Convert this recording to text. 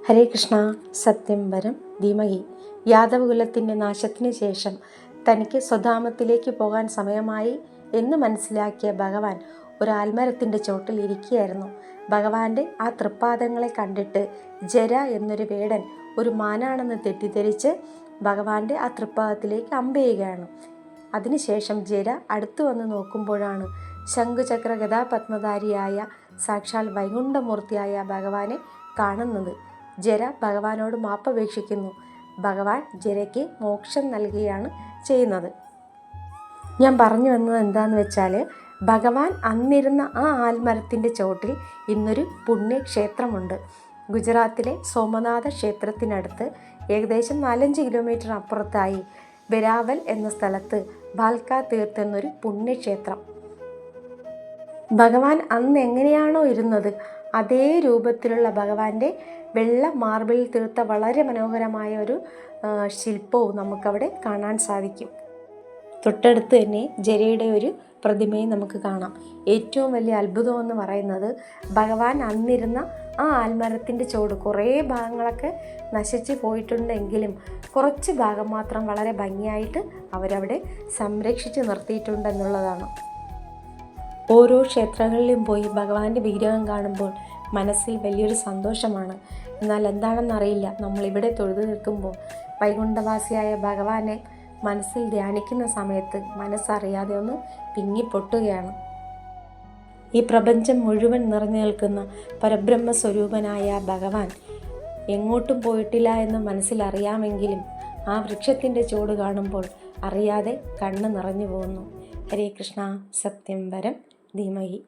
ഹരേ കൃഷ്ണ. സത്യം വരം ധീമഹി. യാദവകുലത്തിൻ്റെ നാശത്തിന് ശേഷം തനിക്ക് സ്വധാമത്തിലേക്ക് പോകാൻ സമയമായി എന്ന് മനസ്സിലാക്കിയ ഭഗവാൻ ഒരു ആൽമരത്തിൻ്റെ ചോട്ടിൽ ഇരിക്കുകയായിരുന്നു. ഭഗവാന്റെ ആ തൃപ്പാദങ്ങളെ കണ്ടിട്ട് ജര എന്നൊരു വേടൻ ഒരു മാനാണെന്ന് തെറ്റിദ്ധരിച്ച് ഭഗവാന്റെ ആ തൃപ്പാദത്തിലേക്ക് അമ്പെയ്യുകയാണ്. അതിനുശേഷം ജര അടുത്തു വന്ന് നോക്കുമ്പോഴാണ് ശംഖുചക്ര ഗദാപത്മധാരിയായ സാക്ഷാൽ വൈകുണ്ഠമൂർത്തിയായ ഭഗവാനെ കാണുന്നത്. ജര ഭഗവാനോട് മാപ്പപേക്ഷിക്കുന്നു. ഭഗവാൻ ജരയ്ക്ക് മോക്ഷം നൽകുകയാണ് ചെയ്യുന്നത്. ഞാൻ പറഞ്ഞു വന്നത് എന്താണെന്ന് വെച്ചാൽ, ഭഗവാൻ അന്നിരുന്ന ആ ആൽമരത്തിൻ്റെ ചോട്ടിൽ ഇന്നൊരു പുണ്യക്ഷേത്രമുണ്ട്. ഗുജറാത്തിലെ സോമനാഥ ക്ഷേത്രത്തിനടുത്ത് ഏകദേശം 4-5 കിലോമീറ്റർ അപ്പുറത്തായി വെരാവൽ എന്ന സ്ഥലത്ത് ഭാൽക്ക തീർത്ത് എന്നൊരു പുണ്യക്ഷേത്രം. ഭഗവാൻ അന്ന് എങ്ങനെയാണോ ഇരുന്നത് അതേ രൂപത്തിലുള്ള ഭഗവാന്റെ വെള്ള മാർബിളിൽ തീർത്ത വളരെ മനോഹരമായ ഒരു ശില്പവും നമുക്കവിടെ കാണാൻ സാധിക്കും. തൊട്ടടുത്ത് തന്നെ ജരയുടെ ഒരു പ്രതിമയും നമുക്ക് കാണാം. ഏറ്റവും വലിയ അത്ഭുതം എന്ന് പറയുന്നത്, ഭഗവാൻ അന്നിരുന്ന ആ ആൽമരത്തിൻ്റെ ചോട് കുറേ ഭാഗങ്ങളൊക്കെ നശിച്ചു പോയിട്ടുണ്ടെങ്കിലും കുറച്ച് ഭാഗം മാത്രം വളരെ ഭംഗിയായിട്ട് അവരവിടെ സംരക്ഷിച്ച് നിർത്തിയിട്ടുണ്ടെന്നുള്ളതാണ്. ഓരോ ക്ഷേത്രങ്ങളിലും പോയി ഭഗവാന്റെ വിഗ്രഹം കാണുമ്പോൾ മനസ്സിൽ വലിയൊരു സന്തോഷമാണ്. എന്നാൽ എന്താണെന്നറിയില്ല, നമ്മളിവിടെ തൊഴുതു നിൽക്കുമ്പോൾ വൈകുണ്ഠവാസിയായ ഭഗവാനെ മനസ്സിൽ ധ്യാനിക്കുന്ന സമയത്ത് മനസ്സറിയാതെ ഒന്ന് പിങ്ങിപ്പൊട്ടുകയാണ്. ഈ പ്രപഞ്ചം മുഴുവൻ നിറഞ്ഞു നിൽക്കുന്ന പരബ്രഹ്മ സ്വരൂപനായ ഭഗവാൻ എങ്ങോട്ടും പോയിട്ടില്ല എന്ന് മനസ്സിലറിയാമെങ്കിലും ആ വൃക്ഷത്തിൻ്റെ ചൂട് കാണുമ്പോൾ അറിയാതെ കണ്ണ് നിറഞ്ഞു പോകുന്നു. ഹരേ കൃഷ്ണ. സത്യം വരം ധീമഹി.